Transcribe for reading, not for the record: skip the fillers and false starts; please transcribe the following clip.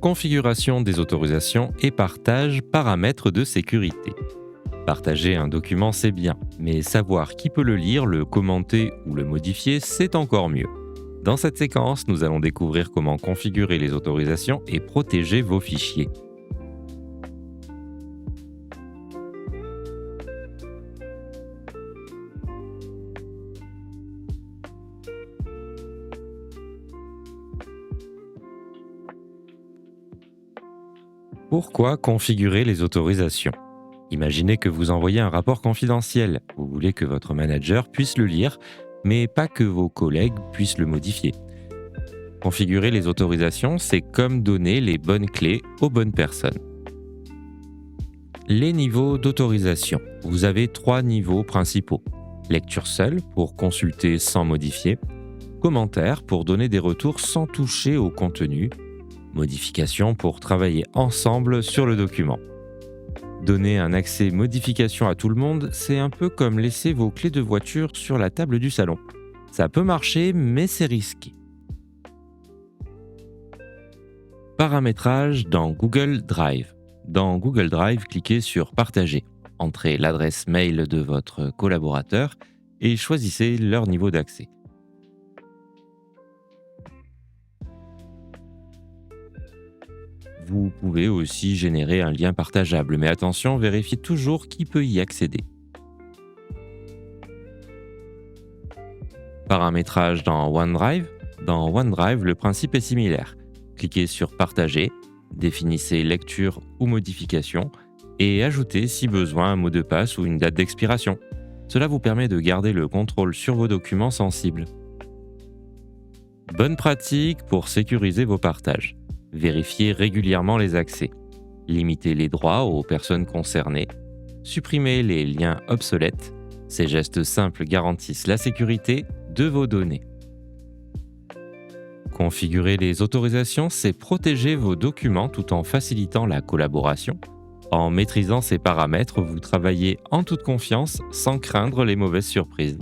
Configuration des autorisations et partage paramètres de sécurité. Partager un document, c'est bien, mais savoir qui peut le lire, le commenter ou le modifier, c'est encore mieux. Dans cette séquence, nous allons découvrir comment configurer les autorisations et protéger vos fichiers. Pourquoi configurer les autorisations? Imaginez que vous envoyez un rapport confidentiel. Vous voulez que votre manager puisse le lire, mais pas que vos collègues puissent le modifier. Configurer les autorisations, c'est comme donner les bonnes clés aux bonnes personnes. Les niveaux d'autorisation. Vous avez 3 niveaux principaux. Lecture seule pour consulter sans modifier. Commentaire pour donner des retours sans toucher au contenu. Modification pour travailler ensemble sur le document. Donner un accès modification à tout le monde, c'est un peu comme laisser vos clés de voiture sur la table du salon. Ça peut marcher, mais c'est risqué. Paramétrage dans Google Drive. Dans Google Drive, cliquez sur Partager. Entrez l'adresse mail de votre collaborateur et choisissez leur niveau d'accès. Vous pouvez aussi générer un lien partageable, mais attention, vérifiez toujours qui peut y accéder. Paramétrage dans OneDrive. Dans OneDrive, le principe est similaire. Cliquez sur Partager, définissez lecture ou modification et ajoutez si besoin un mot de passe ou une date d'expiration. Cela vous permet de garder le contrôle sur vos documents sensibles. Bonne pratique pour sécuriser vos partages. Vérifiez régulièrement les accès. Limitez les droits aux personnes concernées. Supprimez les liens obsolètes. Ces gestes simples garantissent la sécurité de vos données. Configurer les autorisations, c'est protéger vos documents tout en facilitant la collaboration. En maîtrisant ces paramètres, vous travaillez en toute confiance sans craindre les mauvaises surprises.